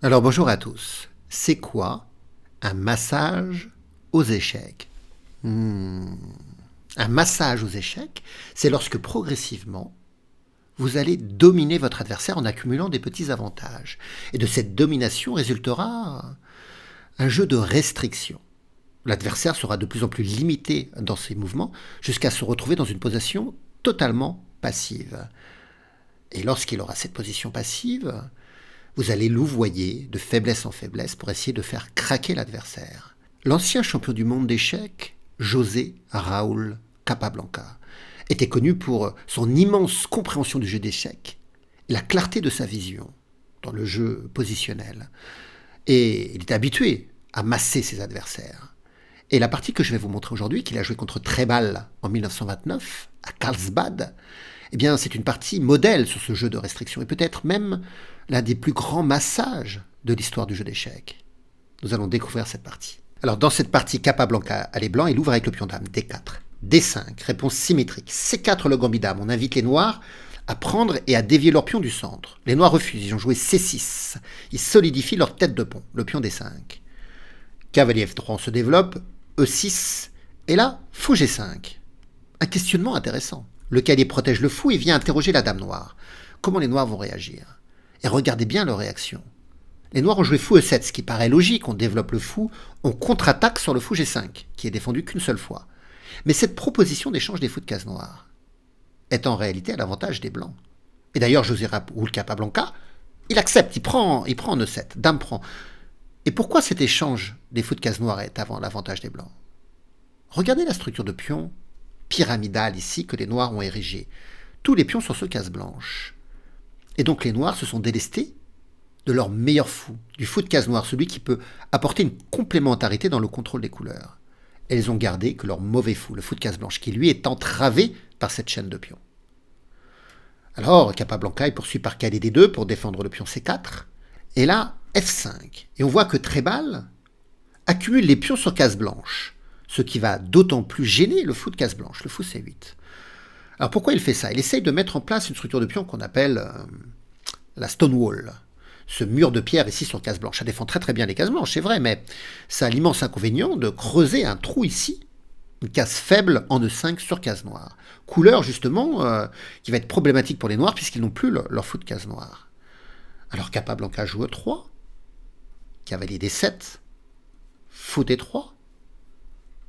Alors bonjour à tous. C'est quoi un massage aux échecs? Hmm. Un massage aux échecs, c'est lorsque progressivement, vous allez dominer votre adversaire en accumulant des petits avantages. Et de cette domination résultera un jeu de restriction. L'adversaire sera de plus en plus limité dans ses mouvements jusqu'à se retrouver dans une position totalement passive. Et lorsqu'il aura cette position passive, vous allez louvoyer de faiblesse en faiblesse pour essayer de faire craquer l'adversaire. L'ancien champion du monde d'échecs, José Raúl Capablanca, était connu pour son immense compréhension du jeu d'échecs et la clarté de sa vision dans le jeu positionnel. Et il était habitué à masser ses adversaires. Et la partie que je vais vous montrer aujourd'hui, qu'il a joué contre Trebal en 1929, à Carlsbad, eh bien, c'est une partie modèle sur ce jeu de restriction, et peut-être même l'un des plus grands massages de l'histoire du jeu d'échecs. Nous allons découvrir cette partie. Alors, dans cette partie, Capablanca a les blancs, il ouvre avec le pion dame, D4, D5, réponse symétrique, C4 le gambit dame. On invite les noirs à prendre et à dévier leur pion du centre. Les noirs refusent, ils ont joué C6. Ils solidifient leur tête de pont, le pion D5. Cavalier F3 se développe, E6, et là, fou G5. Un questionnement intéressant. Le cavalier protège le fou et vient interroger la dame noire. Comment les noirs vont réagir? Et regardez bien leur réaction. Les noirs ont joué fou E7, ce qui paraît logique, on développe le fou, on contre-attaque sur le fou G5, qui est défendu qu'une seule fois. Mais cette proposition d'échange des fous de case noire est en réalité à l'avantage des blancs. Et d'ailleurs, José Raúl Capablanca, il accepte, il prend en E7, dame prend. Et pourquoi cet échange des fous de case noire est avant l'avantage des blancs? Regardez la structure de pion pyramidale ici que les noirs ont érigée. Tous les pions sont sur case blanche. Et donc les noirs se sont délestés de leur meilleur fou, du fou de case noire, celui qui peut apporter une complémentarité dans le contrôle des couleurs. Et ils ont gardé que leur mauvais fou, le fou de case blanche, qui lui est entravé par cette chaîne de pions. Alors Capablanca il poursuit par cavalier D2 pour défendre le pion C4. Et là, F5. Et on voit que Trebal accumule les pions sur case blanche, ce qui va d'autant plus gêner le fou de case blanche, le fou C8. Alors pourquoi il fait ça? Il essaye de mettre en place une structure de pion qu'on appelle la stone wall. Ce mur de pierre ici sur case blanche. Ça défend très très bien les cases blanches, c'est vrai, mais ça a l'immense inconvénient de creuser un trou ici, une case faible en E5 sur case noire. Couleur justement qui va être problématique pour les noirs puisqu'ils n'ont plus leur fou de case noire. Alors Capablanca joue E3, cavalier D7, fou D3,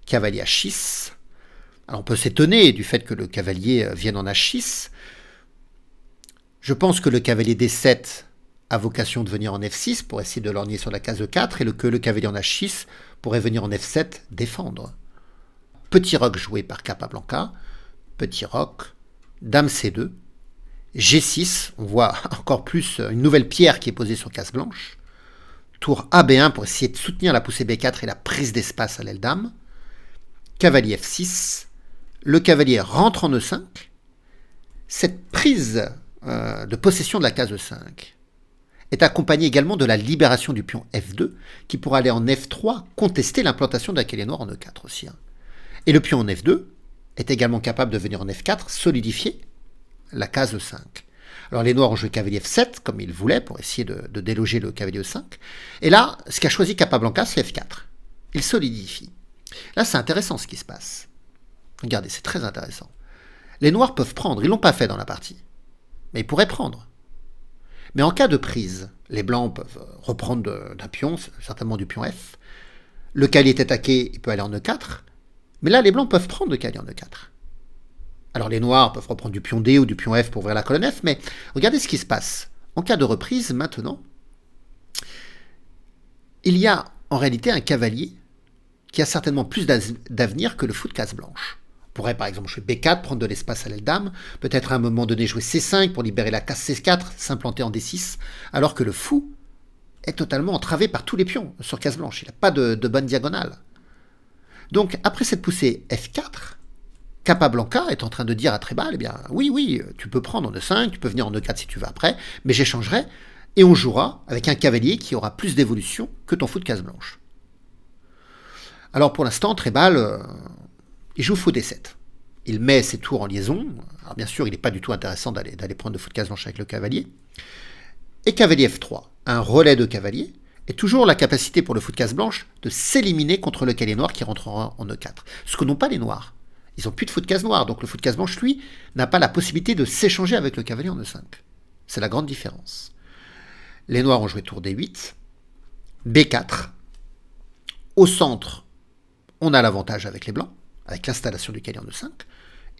cavalier H6. Alors on peut s'étonner du fait que le cavalier vienne en H6. Je pense que le cavalier D7 a vocation de venir en F6 pour essayer de lorgner sur la case E4 et que le cavalier en H6 pourrait venir en F7 défendre. Petit roc joué par Capablanca, petit roc, dame C2, G6, on voit encore plus une nouvelle pierre qui est posée sur case blanche, tour AB1 pour essayer de soutenir la poussée B4 et la prise d'espace à l'aile dame, cavalier F6, le cavalier rentre en E5, cette prise de possession de la case E5 est accompagnée également de la libération du pion F2 qui pourra aller en F3 contester l'implantation d'un cavalier noir en E4 aussi. Et le pion en F2 est également capable de venir en F4 solidifier la case E5. Alors les noirs ont joué cavalier F7 comme ils voulaient pour essayer de déloger le cavalier E5. Et là, ce qu'a choisi Capablanca, c'est F4. Il solidifie. Là, c'est intéressant ce qui se passe. Regardez, c'est très intéressant. Les noirs peuvent prendre, ils ne l'ont pas fait dans la partie, mais ils pourraient prendre. Mais en cas de prise, les blancs peuvent reprendre d'un pion, certainement du pion F. Le cavalier est attaqué, il peut aller en E4. Mais là, les blancs peuvent prendre le cavalier en E4. Alors les noirs peuvent reprendre du pion D ou du pion F pour ouvrir la colonne F, mais regardez ce qui se passe. En cas de reprise, maintenant, il y a en réalité un cavalier qui a certainement plus d'avenir que le fou de case blanche. On pourrait par exemple jouer B4, prendre de l'espace à l'aile dame, peut-être à un moment donné jouer C5 pour libérer la case C4, s'implanter en D6, alors que le fou est totalement entravé par tous les pions sur case blanche. Il n'a pas de bonne diagonale. Donc après cette poussée F4, Capablanca est en train de dire à Trebal, eh bien oui, tu peux prendre en E5, tu peux venir en E4 si tu veux après, mais j'échangerai, et on jouera avec un cavalier qui aura plus d'évolution que ton fou de case blanche. Alors pour l'instant, Trebal, il joue fou D7. Il met ses tours en liaison. Alors bien sûr, il n'est pas du tout intéressant d'aller prendre de fou de case blanche avec le cavalier. Et cavalier F3. un relais de cavalier, et toujours la capacité pour le fou de case blanche de s'éliminer contre le cavalier noir qui rentrera en E4. Ce que n'ont pas les noirs. Ils n'ont plus de fou de case noir, donc le fou de case blanche, lui, n'a pas la possibilité de s'échanger avec le cavalier en E5. C'est la grande différence. Les noirs ont joué tour D8, B4. Au centre, on a l'avantage avec les blancs, avec l'installation du cavalier en E5,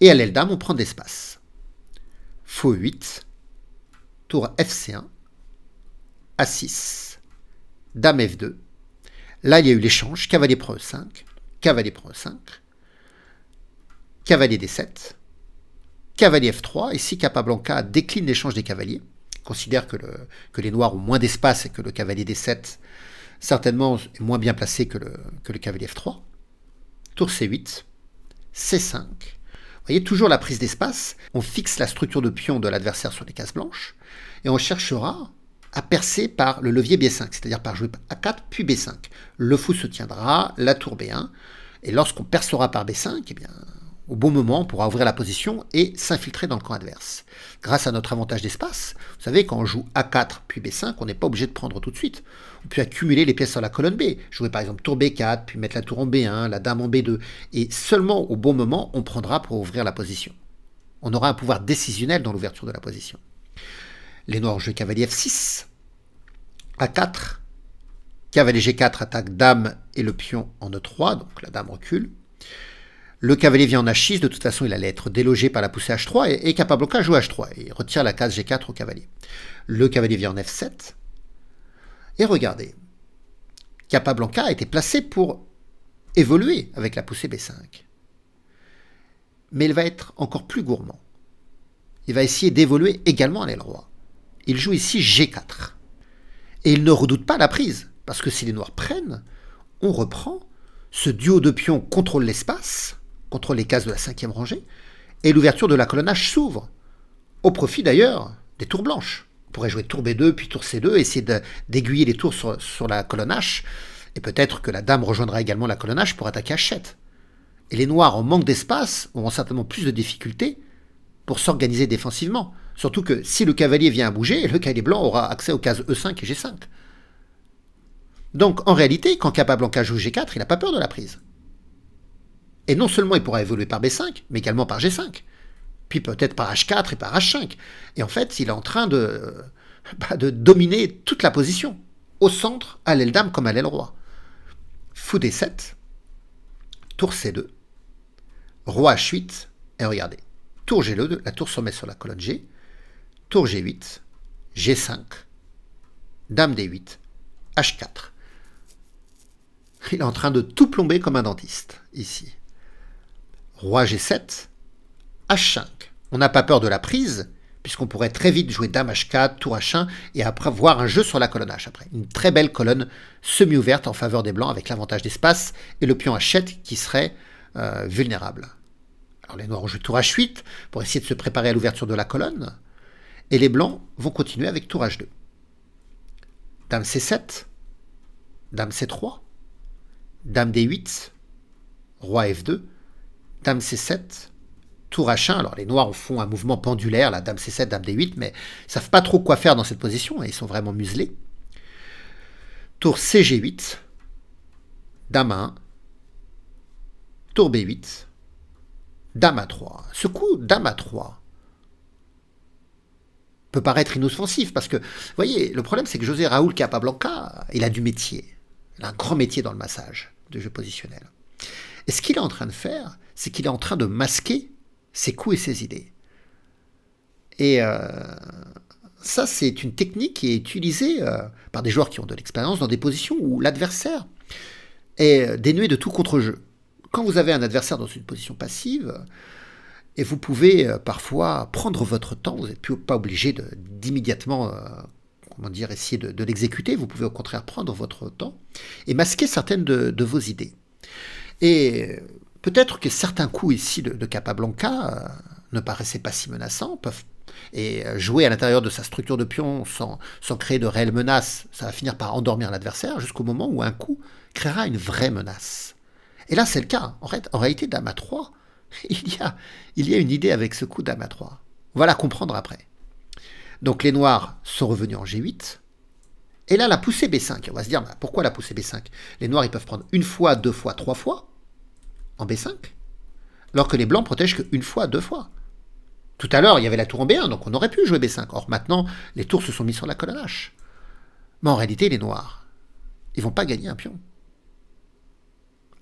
et à l'aile dame, on prend de l'espace. Fou E8, tour FC1, A6, dame F2. Là, il y a eu l'échange, cavalier prend E5, cavalier prend E5, cavalier D7, cavalier F3. Ici, Capablanca décline l'échange des cavaliers, considère que les noirs ont moins d'espace et que le cavalier D7, certainement, est moins bien placé que le cavalier F3. Tour C8, C5. Vous voyez, toujours la prise d'espace. On fixe la structure de pion de l'adversaire sur les cases blanches et on cherchera à percer par le levier B5, c'est-à-dire par jouer A4 puis B5. Le fou se tiendra, la tour B1, et lorsqu'on percera par B5, eh bien, au bon moment, on pourra ouvrir la position et s'infiltrer dans le camp adverse. Grâce à notre avantage d'espace, vous savez, quand on joue A4 puis B5, on n'est pas obligé de prendre tout de suite. On peut accumuler les pièces sur la colonne B, jouer par exemple tour B4, puis mettre la tour en B1, la dame en B2, et seulement au bon moment, on prendra pour ouvrir la position. On aura un pouvoir décisionnel dans l'ouverture de la position. Les noirs jouent cavalier F6, A4, cavalier G4 attaque dame et le pion en E3, donc la dame recule. Le cavalier vient en H6, de toute façon il allait être délogé par la poussée H3, et Capablanca joue H3, et retire la case G4 au cavalier. Le cavalier vient en F7, et regardez, Capablanca a été placé pour évoluer avec la poussée B5. Mais il va être encore plus gourmand. Il va essayer d'évoluer également à l'aile roi. Il joue ici G4. Et il ne redoute pas la prise, parce que si les noirs prennent, on reprend, ce duo de pions contrôle l'espace, contrôle les cases de la cinquième rangée, et l'ouverture de la colonne H s'ouvre, au profit d'ailleurs des tours blanches. On pourrait jouer tour B2, puis tour C2, essayer d'aiguiller les tours sur la colonne H, et peut-être que la dame rejoindra également la colonne H pour attaquer H7. Et les noirs, en manque d'espace, auront certainement plus de difficultés pour s'organiser défensivement. Surtout que si le cavalier vient à bouger, le cavalier blanc aura accès aux cases E5 et G5. Donc, en réalité, quand Capablanca joue G4, il n'a pas peur de la prise. Et non seulement il pourra évoluer par B5, mais également par G5. Puis peut-être par H4 et par H5. Et en fait, il est en train de dominer toute la position. Au centre, à l'aile dame comme à l'aile roi. Fou D7, tour C2, roi H8, et regardez, tour G2, la tour se met sur la colonne G, tour G8, G5, dame D8, H4. Il est en train de tout plomber comme un dentiste, ici. Roi G7, H5. On n'a pas peur de la prise, puisqu'on pourrait très vite jouer dame H4, tour H1, et après voir un jeu sur la colonne H après. Une très belle colonne semi-ouverte en faveur des blancs, avec l'avantage d'espace, et le pion H7 qui serait vulnérable. Alors les noirs ont joué tour H8, pour essayer de se préparer à l'ouverture de la colonne, et les blancs vont continuer avec tour H2. Dame C7, dame C3, dame D8, roi F2, dame C7, tour H1. Alors les noirs font un mouvement pendulaire, la dame C7, dame D8, mais ils ne savent pas trop quoi faire dans cette position, et ils sont vraiment muselés. Tour CG8, dame A1, tour B8, dame A3. Ce coup, dame A3 peut paraître inoffensif, parce que, vous voyez, le problème c'est que José Raúl Capablanca, il a du métier. Il a un grand métier dans le massage de jeu positionnel. Et ce qu'il est en train de faire, c'est qu'il est en train de masquer ses coups et ses idées. Et ça, c'est une technique qui est utilisée par des joueurs qui ont de l'expérience dans des positions où l'adversaire est dénué de tout contre-jeu. Quand vous avez un adversaire dans une position passive, et vous pouvez parfois prendre votre temps, vous n'êtes pas obligé d'immédiatement essayer de l'exécuter, vous pouvez au contraire prendre votre temps et masquer certaines de vos idées. Et peut-être que certains coups ici de Capablanca ne paraissaient pas si menaçants, et jouer à l'intérieur de sa structure de pion sans créer de réelles menaces, ça va finir par endormir l'adversaire jusqu'au moment où un coup créera une vraie menace. Et là, c'est le cas. En réalité, dame A3, il y a une idée avec ce coup dame A3. On va la comprendre après. Donc les noirs sont revenus en G8, Et là, la poussée B5, on va se dire, bah, pourquoi la poussée B5? Les noirs, ils peuvent prendre une fois, deux fois, trois fois en B5, alors que les blancs protègent qu'une fois, deux fois. Tout à l'heure, il y avait la tour en B1, donc on aurait pu jouer B5. Or, maintenant, les tours se sont mis sur la colonne H. Mais en réalité, les noirs, ils vont pas gagner un pion.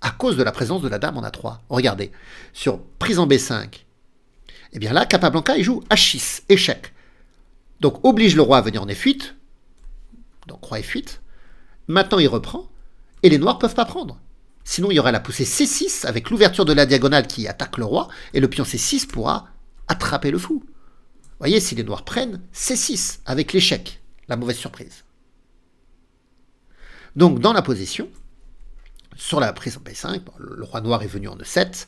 À cause de la présence de la dame en A3. Regardez, sur prise en B5, eh bien là, Capablanca, il joue H6, échec. Donc, oblige le roi à venir en F8. Donc, roi F8. Maintenant, il reprend, et les noirs ne peuvent pas prendre. Sinon, il y aurait la poussée C6 avec l'ouverture de la diagonale qui attaque le roi, et le pion C6 pourra attraper le fou. Vous voyez, si les noirs prennent, C6 avec l'échec, la mauvaise surprise. Donc, dans la position, sur la prise en B5, le roi noir est venu en E7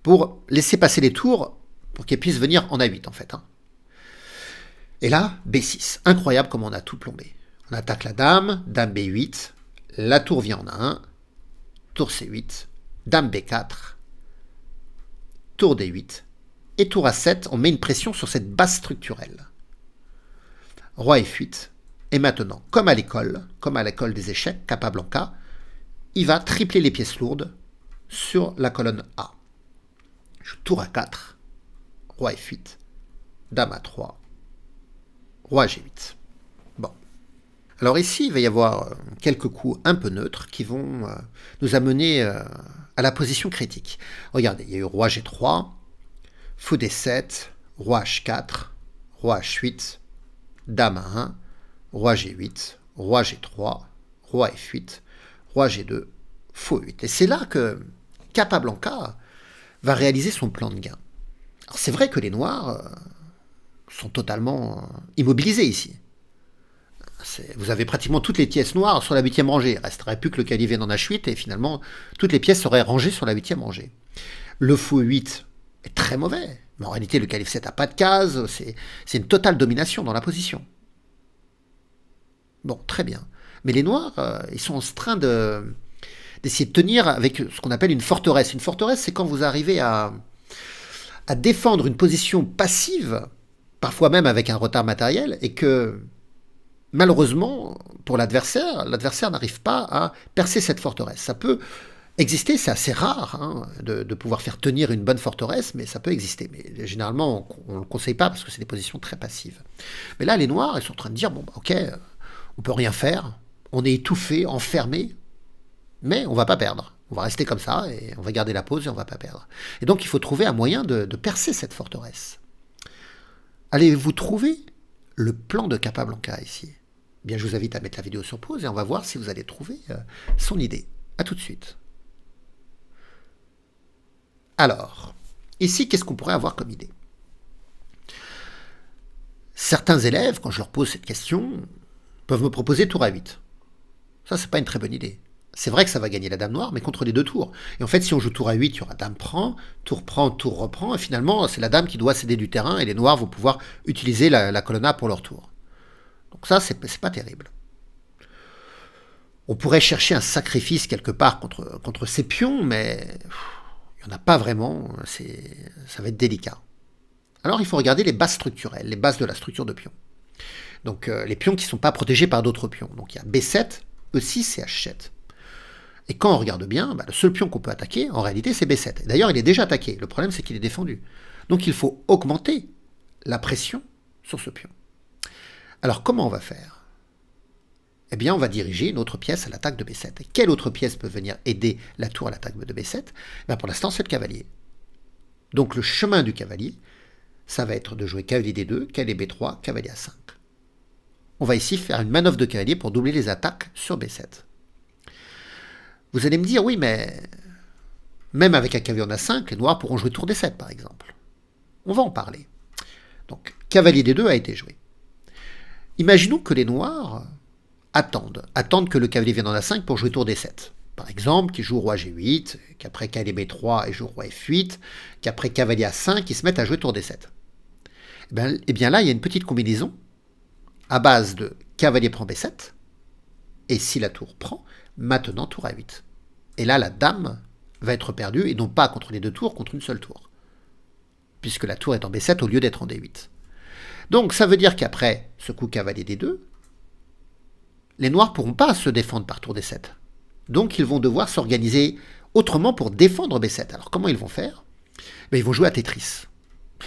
pour laisser passer les tours pour qu'elles puissent venir en A8 en fait. Et là, B6. Incroyable comme on a tout plombé. On attaque la dame, dame B8, la tour vient en A1, tour C8, dame B4, tour D8, et tour A7, on met une pression sur cette base structurelle. Roi F8, et maintenant, comme à l'école des échecs, Capablanca, il va tripler les pièces lourdes sur la colonne A. Tour A4, roi F8, dame A3, roi G8. Bon. Alors ici, il va y avoir quelques coups un peu neutres qui vont nous amener à la position critique. Regardez, il y a eu roi G3, fou D7, roi H4, roi H8, dame A1, roi G8, roi G3, roi F8, roi G2, fou 8. Et c'est là que Capablanca va réaliser son plan de gain. Alors c'est vrai que les noirs sont totalement immobilisés ici. Vous avez pratiquement toutes les pièces noires sur la 8e rangée. Il ne resterait plus que le cavalier vienne en H8 et finalement toutes les pièces seraient rangées sur la 8e rangée. Le fou 8 est très mauvais. Mais en réalité, le calife 7 n'a pas de case. C'est une totale domination dans la position. Bon, très bien. Mais les noirs, ils sont en train d'essayer de tenir avec ce qu'on appelle une forteresse. Une forteresse, c'est quand vous arrivez à défendre une position passive, parfois même avec un retard matériel, et que malheureusement, pour l'adversaire n'arrive pas à percer cette forteresse. Ça peut exister, c'est assez rare de pouvoir faire tenir une bonne forteresse, mais ça peut exister. Mais généralement, on ne le conseille pas parce que c'est des positions très passives. Mais là, les noirs, ils sont en train de dire, bon, bah, ok, on peut rien faire, on est étouffé, enfermé, mais on va pas perdre. On va rester comme ça, et on va garder la pose, et on va pas perdre. Et donc, il faut trouver un moyen de percer cette forteresse. Allez-vous trouver le plan de Capablanca ici? Bien, je vous invite à mettre la vidéo sur pause, et on va voir si vous allez trouver son idée. A tout de suite. Alors, ici, qu'est-ce qu'on pourrait avoir comme idée? Certains élèves, quand je leur pose cette question, peuvent me proposer tour A8. Ça, c'est pas une très bonne idée. C'est vrai que ça va gagner la dame noire, mais contre les deux tours. Et en fait, si on joue tour A8, il y aura dame prend, tour reprend, et finalement, c'est la dame qui doit céder du terrain, et les noirs vont pouvoir utiliser la colonne A pour leur tour. Donc ça, c'est pas terrible. On pourrait chercher un sacrifice quelque part contre ces pions, mais il n'y en a pas vraiment, ça va être délicat. Alors, il faut regarder les bases structurelles, les bases de la structure de pions. Donc, les pions qui ne sont pas protégés par d'autres pions. Donc, il y a B7, E6 et H7. Et quand on regarde bien, le seul pion qu'on peut attaquer, en réalité, c'est B7. D'ailleurs, il est déjà attaqué. Le problème, c'est qu'il est défendu. Donc, il faut augmenter la pression sur ce pion. Alors, comment on va faire? Eh bien, on va diriger une autre pièce à l'attaque de B7. Et quelle autre pièce peut venir aider la tour à l'attaque de B7? Pour l'instant, c'est le cavalier. Donc, le chemin du cavalier, ça va être de jouer cavalier D2, cavalier B3, cavalier A5. On va ici faire une manœuvre de cavalier pour doubler les attaques sur B7. Vous allez me dire, oui, mais même avec un cavalier en A5, les noirs pourront jouer tour D7, par exemple. On va en parler. Donc, cavalier D2 a été joué. Imaginons que les noirs attendent que le cavalier vienne en A5 pour jouer tour D7. Par exemple, qu'ils jouent roi G8, qu'après cavalier B3, ils jouent roi F8, qu'après cavalier A5, ils se mettent à jouer tour D7. Et bien là, il y a une petite combinaison à base de cavalier prend B7, et si la tour prend, maintenant tour A8. Et là, la dame va être perdue, et non pas contre les deux tours, contre une seule tour. Puisque la tour est en B7 au lieu d'être en D8. Donc ça veut dire qu'après ce coup cavalier D2, les noirs ne pourront pas se défendre par tour D7. Donc ils vont devoir s'organiser autrement pour défendre B7. Alors comment ils vont faire? Ils vont jouer à Tetris.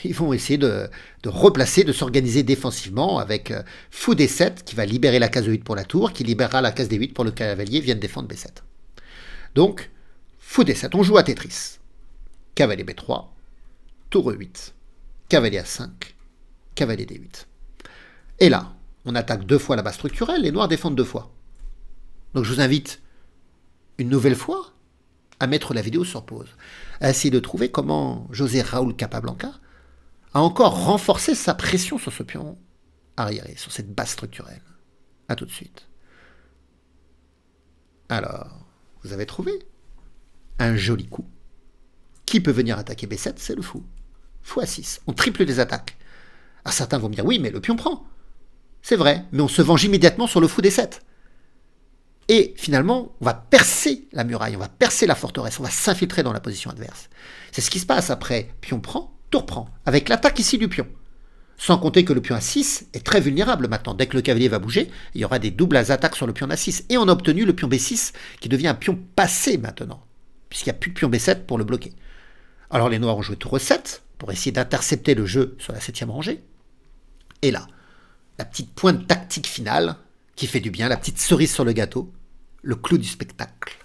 Ils vont essayer de replacer, de s'organiser défensivement avec fou D7 qui va libérer la case E8 pour la tour, qui libérera la case D8 pour le cavalier vienne défendre B7. Donc, fou D7, on joue à Tetris. Cavalier B3, tour E8, cavalier A5, cavalier D8. Et là, on attaque 2 fois la base structurelle, les noirs défendent 2 fois. Donc je vous invite une nouvelle fois à mettre la vidéo sur pause, à essayer de trouver comment José Raúl Capablanca a encore renforcé sa pression sur ce pion arriéré, sur cette base structurelle. A tout de suite. Alors, vous avez trouvé un joli coup. Qui peut venir attaquer B7? C'est le fou. Fou A6. On triple les attaques. Alors certains vont me dire, oui, mais le pion prend. C'est vrai, mais on se venge immédiatement sur le fou D7. Et finalement, on va percer la muraille, on va percer la forteresse, on va s'infiltrer dans la position adverse. C'est ce qui se passe après pion prend, tour prend, avec l'attaque ici du pion. Sans compter que le pion A6 est très vulnérable maintenant. Dès que le cavalier va bouger, il y aura des doubles attaques sur le pion A6. Et on a obtenu le pion B6 qui devient un pion passé maintenant, puisqu'il n'y a plus de pion B7 pour le bloquer. Alors les noirs ont joué tour E7 pour essayer d'intercepter le jeu sur la 7e rangée. Et là, la petite pointe tactique finale qui fait du bien, la petite cerise sur le gâteau, le clou du spectacle.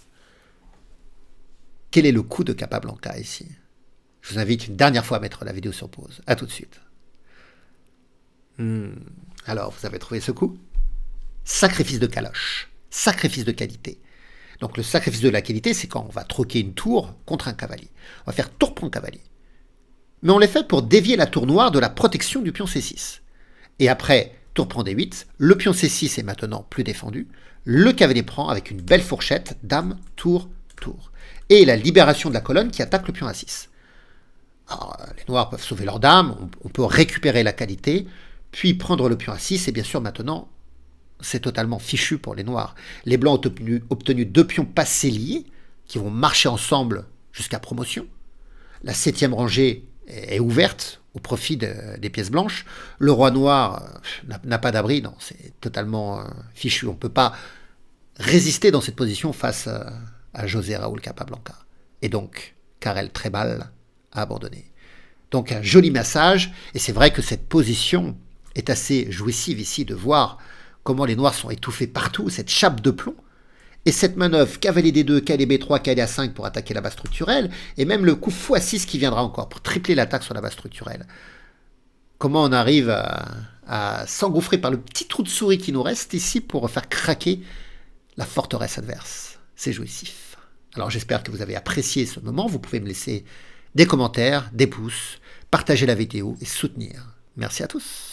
Quel est le coup de Capablanca ici? Je vous invite une dernière fois à mettre la vidéo sur pause. A tout de suite. Alors, vous avez trouvé ce coup? Sacrifice de caloche, sacrifice de qualité. Donc le sacrifice de la qualité, c'est quand on va troquer une tour contre un cavalier. On va faire tour prend cavalier. Mais on les fait pour dévier la tour noire de la protection du pion C6. Et après, tour prend D8, le pion C6 est maintenant plus défendu, le cavalier prend avec une belle fourchette, dame, tour, tour. Et la libération de la colonne qui attaque le pion A6. Alors, les noirs peuvent sauver leur dame, on peut récupérer la qualité, puis prendre le pion A6, et bien sûr maintenant, c'est totalement fichu pour les noirs. Les blancs ont obtenu 2 pions passés liés, qui vont marcher ensemble jusqu'à promotion. La 7e rangée est ouverte au profit des pièces blanches. Le roi noir n'a pas d'abri, non, c'est totalement fichu. On ne peut pas résister dans cette position face à José Raúl Capablanca. Et donc, Karel Trebal a abandonné. Donc un joli massage, et c'est vrai que cette position est assez jouissive ici de voir comment les noirs sont étouffés partout, cette chape de plomb. Et cette manœuvre, cavalier D2, cavalier B3, cavalier A5 pour attaquer la base structurelle, et même le coup fou A6 qui viendra encore pour tripler l'attaque sur la base structurelle. Comment on arrive à s'engouffrer par le petit trou de souris qui nous reste ici pour faire craquer la forteresse adverse. C'est jouissif. Alors j'espère que vous avez apprécié ce moment. Vous pouvez me laisser des commentaires, des pouces, partager la vidéo et soutenir. Merci à tous.